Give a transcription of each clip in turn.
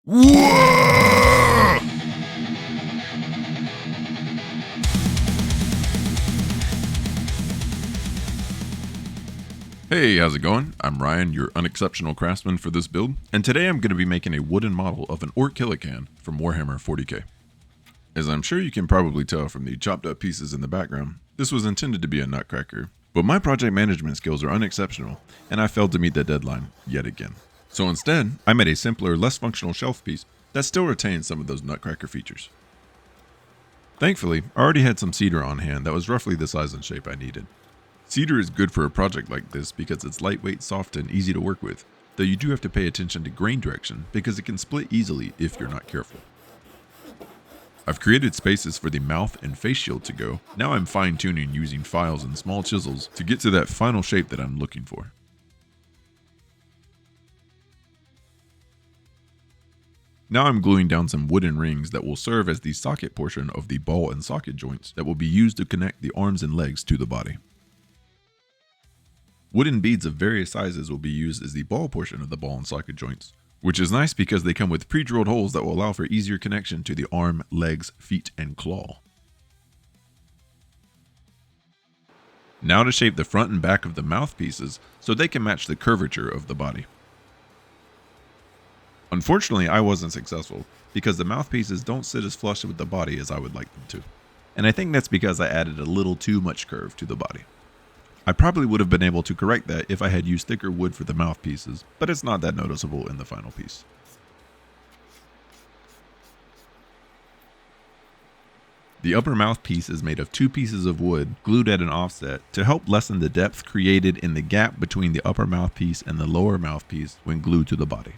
Hey, how's it going? I'm Ryan, your unexceptional craftsman for this build, and today I'm going to be making a wooden model of an Ork Killa Kan from Warhammer 40k. As I'm sure you can probably tell from the chopped up pieces in the background, this was intended to be a nutcracker, but my project management skills are unexceptional, and I failed to meet that deadline yet again. So instead, I made a simpler, less functional shelf piece that still retains some of those nutcracker features. Thankfully, I already had some cedar on hand that was roughly the size and shape I needed. Cedar is good for a project like this because it's lightweight, soft, and easy to work with, though you do have to pay attention to grain direction because it can split easily if you're not careful. I've created spaces for the mouth and face shield to go. Now I'm fine-tuning using files and small chisels to get to that final shape that I'm looking for. Now I'm gluing down some wooden rings that will serve as the socket portion of the ball and socket joints that will be used to connect the arms and legs to the body. Wooden beads of various sizes will be used as the ball portion of the ball and socket joints, which is nice because they come with pre-drilled holes that will allow for easier connection to the arm, legs, feet, and claw. Now to shape the front and back of the mouthpieces so they can match the curvature of the body. Unfortunately, I wasn't successful because the mouthpieces don't sit as flush with the body as I would like them to, and I think that's because I added a little too much curve to the body. I probably would have been able to correct that if I had used thicker wood for the mouthpieces, but it's not that noticeable in the final piece. The upper mouthpiece is made of 2 pieces of wood glued at an offset to help lessen the depth created in the gap between the upper mouthpiece and the lower mouthpiece when glued to the body.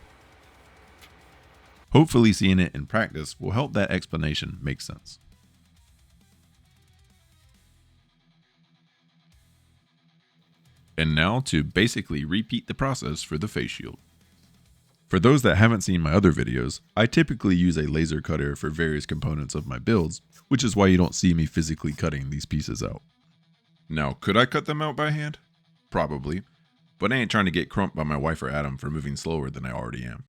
Hopefully seeing it in practice will help that explanation make sense. And now to basically repeat the process for the face shield. For those that haven't seen my other videos, I typically use a laser cutter for various components of my builds, which is why you don't see me physically cutting these pieces out. Now, could I cut them out by hand? Probably, but I ain't trying to get crumped by my wife or Adam for moving slower than I already am.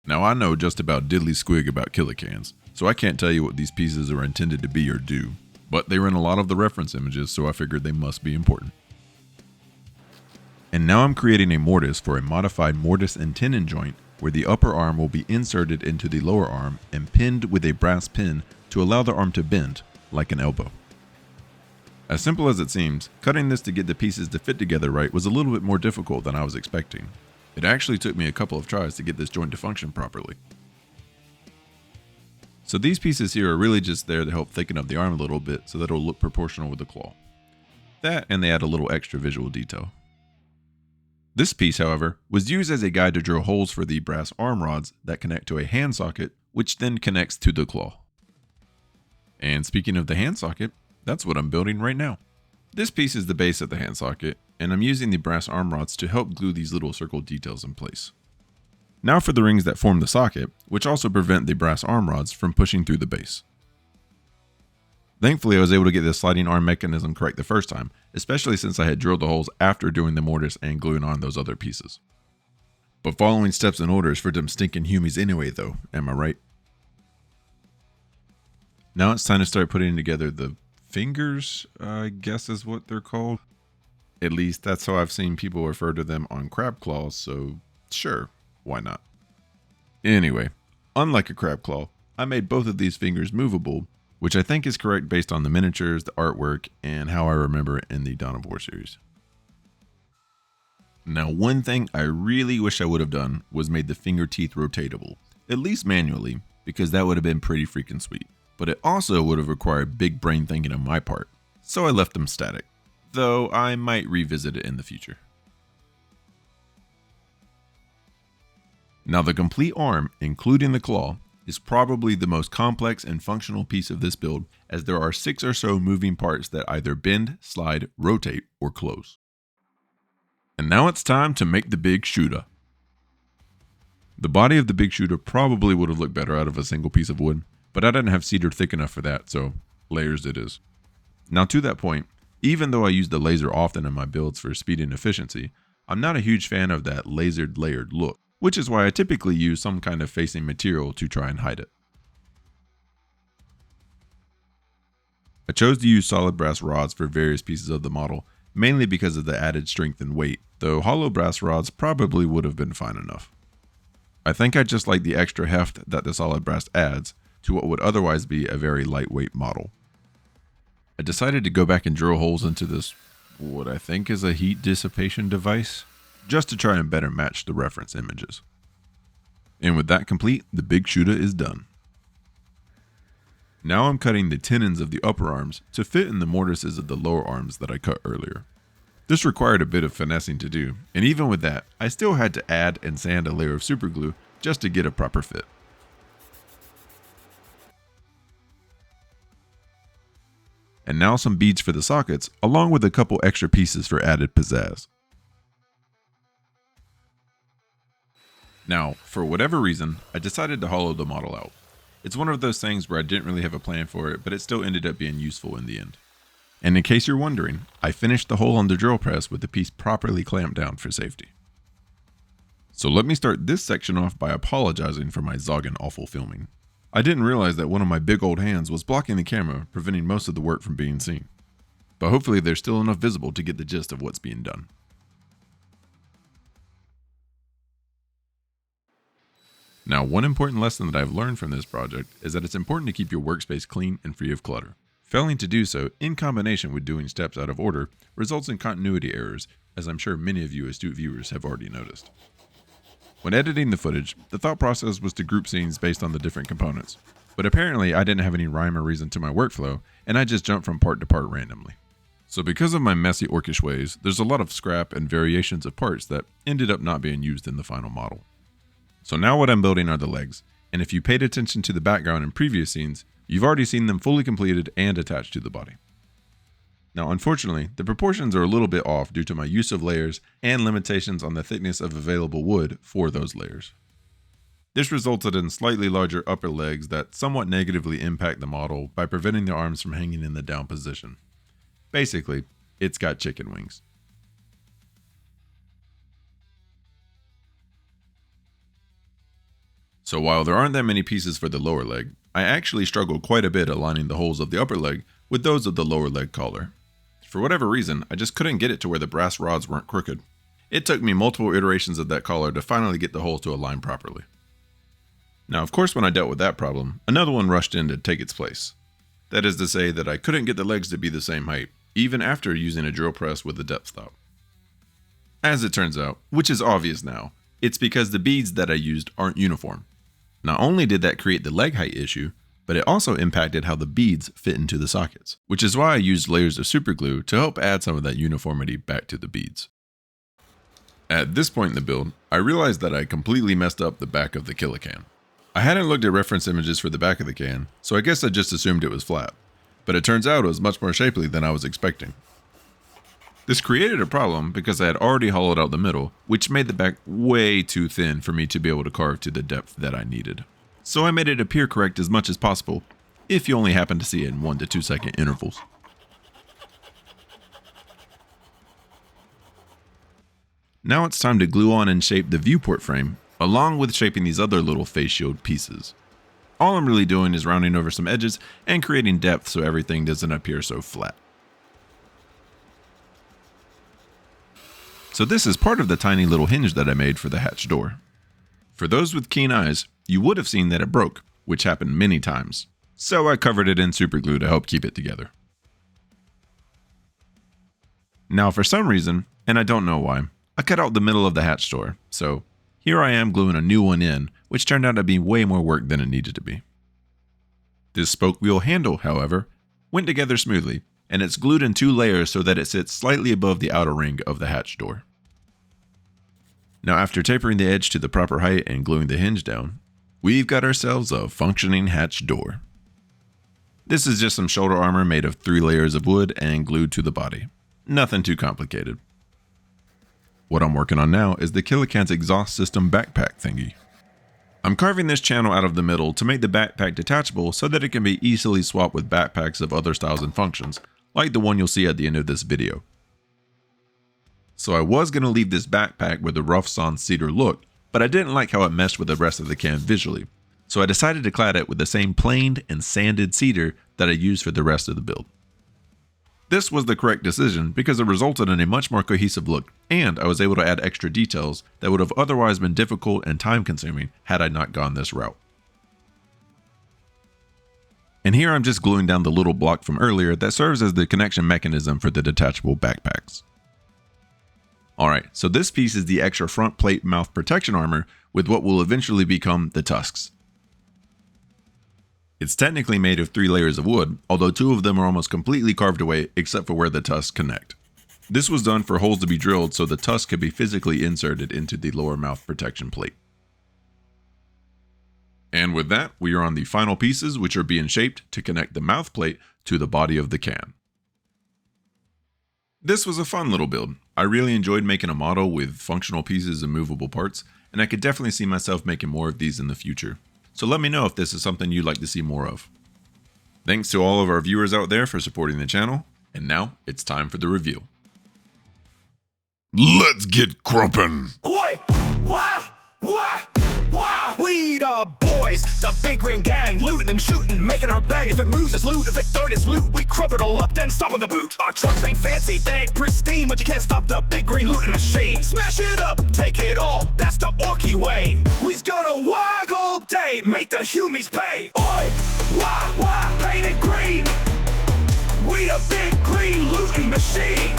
Now I know just about diddly squig about Killa Kans, so I can't tell you what these pieces are intended to be or do, but they were in a lot of the reference images, so I figured they must be important. And now I'm creating a mortise for a modified mortise and tenon joint where the upper arm will be inserted into the lower arm and pinned with a brass pin to allow the arm to bend, like an elbow. As simple as it seems, cutting this to get the pieces to fit together right was a little bit more difficult than I was expecting. It actually took me a couple of tries to get this joint to function properly. So these pieces here are really just there to help thicken up the arm a little bit so that it'll look proportional with the claw. That, and they add a little extra visual detail. This piece, however, was used as a guide to drill holes for the brass arm rods that connect to a hand socket, which then connects to the claw. And speaking of the hand socket, that's what I'm building right now. This piece is the base of the hand socket, and I'm using the brass arm rods to help glue these little circle details in place. Now for the rings that form the socket, which also prevent the brass arm rods from pushing through the base. Thankfully, I was able to get this sliding arm mechanism correct the first time, especially since I had drilled the holes after doing the mortise and gluing on those other pieces. But following steps and orders for them stinking humies anyway though, am I right? Now it's time to start putting together the fingers, I guess is what they're called. At least that's how I've seen people refer to them on crab claws, so sure, why not? Anyway, unlike a crab claw, I made both of these fingers movable, which I think is correct based on the miniatures, the artwork, and how I remember it in the Dawn of War series. Now, one thing I really wish I would have done was made the finger teeth rotatable, at least manually, because that would have been pretty freaking sweet. But it also would have required big brain thinking on my part, so I left them static, though I might revisit it in the future. Now, the complete arm, including the claw, is probably the most complex and functional piece of this build, as there are 6 or so moving parts that either bend, slide, rotate, or close. And now it's time to make the big shooter. The body of the big shooter probably would have looked better out of a single piece of wood, but I didn't have cedar thick enough for that, so layers it is. Now to that point, even though I use the laser often in my builds for speed and efficiency, I'm not a huge fan of that lasered layered look. which is why I typically use some kind of facing material to try and hide it. I chose to use solid brass rods for various pieces of the model, mainly because of the added strength and weight, though hollow brass rods probably would have been fine enough. I think I just like the extra heft that the solid brass adds to what would otherwise be a very lightweight model. I decided to go back and drill holes into this, what I think is a heat dissipation device, just to try and better match the reference images. And with that complete, the big shooter is done. Now I'm cutting the tenons of the upper arms to fit in the mortises of the lower arms that I cut earlier. This required a bit of finessing to do, and even with that, I still had to add and sand a layer of superglue just to get a proper fit. And now some beads for the sockets, along with a couple extra pieces for added pizzazz. Now, for whatever reason, I decided to hollow the model out. It's one of those things where I didn't really have a plan for it, but it still ended up being useful in the end. And in case you're wondering, I finished the hole on the drill press with the piece properly clamped down for safety. So let me start this section off by apologizing for my zogging awful filming. I didn't realize that one of my big old hands was blocking the camera, preventing most of the work from being seen. But hopefully there's still enough visible to get the gist of what's being done. Now, one important lesson that I've learned from this project is that it's important to keep your workspace clean and free of clutter. Failing to do so, in combination with doing steps out of order, results in continuity errors, as I'm sure many of you astute viewers have already noticed. When editing the footage, the thought process was to group scenes based on the different components, but apparently I didn't have any rhyme or reason to my workflow, and I just jumped from part to part randomly. So because of my messy orcish ways, there's a lot of scrap and variations of parts that ended up not being used in the final model. So now what I'm building are the legs, and if you paid attention to the background in previous scenes, you've already seen them fully completed and attached to the body. Now unfortunately, the proportions are a little bit off due to my use of layers and limitations on the thickness of available wood for those layers. This resulted in slightly larger upper legs that somewhat negatively impact the model by preventing the arms from hanging in the down position. Basically, it's got chicken wings. So while there aren't that many pieces for the lower leg, I actually struggled quite a bit aligning the holes of the upper leg with those of the lower leg collar. For whatever reason, I just couldn't get it to where the brass rods weren't crooked. It took me multiple iterations of that collar to finally get the holes to align properly. Now of course when I dealt with that problem, another one rushed in to take its place. That is to say that I couldn't get the legs to be the same height, even after using a drill press with a depth stop. As it turns out, which is obvious now, it's because the beads that I used aren't uniform. Not only did that create the leg height issue, but it also impacted how the beads fit into the sockets, which is why I used layers of superglue to help add some of that uniformity back to the beads. At this point in the build, I realized that I completely messed up the back of the Killa Kan. I hadn't looked at reference images for the back of the can, so I guess I just assumed it was flat, but it turns out it was much more shapely than I was expecting. This created a problem because I had already hollowed out the middle, which made the back way too thin for me to be able to carve to the depth that I needed. So I made it appear correct as much as possible, if you only happen to see it in 1 to 2 second intervals. Now it's time to glue on and shape the viewport frame, along with shaping these other little face shield pieces. All I'm really doing is rounding over some edges and creating depth so everything doesn't appear so flat. So this is part of the tiny little hinge that I made for the hatch door. For those with keen eyes, you would have seen that it broke, which happened many times. So I covered it in superglue to help keep it together. Now for some reason, and I don't know why, I cut out the middle of the hatch door, so here I am gluing a new one in, which turned out to be way more work than it needed to be. This spoke wheel handle, however, went together smoothly, and it's glued in 2 layers so that it sits slightly above the outer ring of the hatch door. Now after tapering the edge to the proper height and gluing the hinge down, we've got ourselves a functioning hatch door. This is just some shoulder armor made of 3 layers of wood and glued to the body. Nothing too complicated. What I'm working on now is the Killa Kan's exhaust system backpack thingy. I'm carving this channel out of the middle to make the backpack detachable so that it can be easily swapped with backpacks of other styles and functions, like the one you'll see at the end of this video. So I was going to leave this backpack with a rough sawn cedar look, but I didn't like how it meshed with the rest of the can visually, so I decided to clad it with the same planed and sanded cedar that I used for the rest of the build. This was the correct decision because it resulted in a much more cohesive look, and I was able to add extra details that would have otherwise been difficult and time consuming had I not gone this route. And here I'm just gluing down the little block from earlier that serves as the connection mechanism for the detachable backpacks. Alright, so this piece is the extra front plate mouth protection armor with what will eventually become the tusks. It's technically made of 3 layers of wood, although 2 of them are almost completely carved away except for where the tusks connect. This was done for holes to be drilled so the tusk could be physically inserted into the lower mouth protection plate. And with that, we are on the final pieces, which are being shaped to connect the mouth plate to the body of the can. This was a fun little build. I really enjoyed making a model with functional pieces and movable parts, and I could definitely see myself making more of these in the future. So let me know if this is something you'd like to see more of. Thanks to all of our viewers out there for supporting the channel, and now it's time for the review. Let's get crumpin'! We the boys, the big green gang, looting and shooting, making our bag. If it moves, it's loot. If it don't, it's loot. We crump it all up, then stop on the boot. Our trucks ain't fancy, they ain't pristine, but you can't stop the big green looting machine. Smash it up, take it all, that's the Orky way. We's gonna wag all day, make the humies pay. Oi, painted green. We the big green looting machine.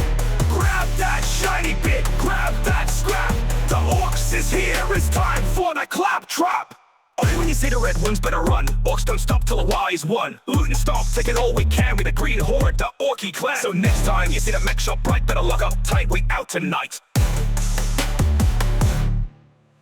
Grab that shiny bit, grab that scrap. The Orks is here, it's time for the claptrap. Oh, when you see the red ones, better run. Orks don't stop till the Y's won. Loot and stomp, take it all we can with the green horde, the Orky clan. So next time you see the mech shop bright, better lock up tight, we out tonight.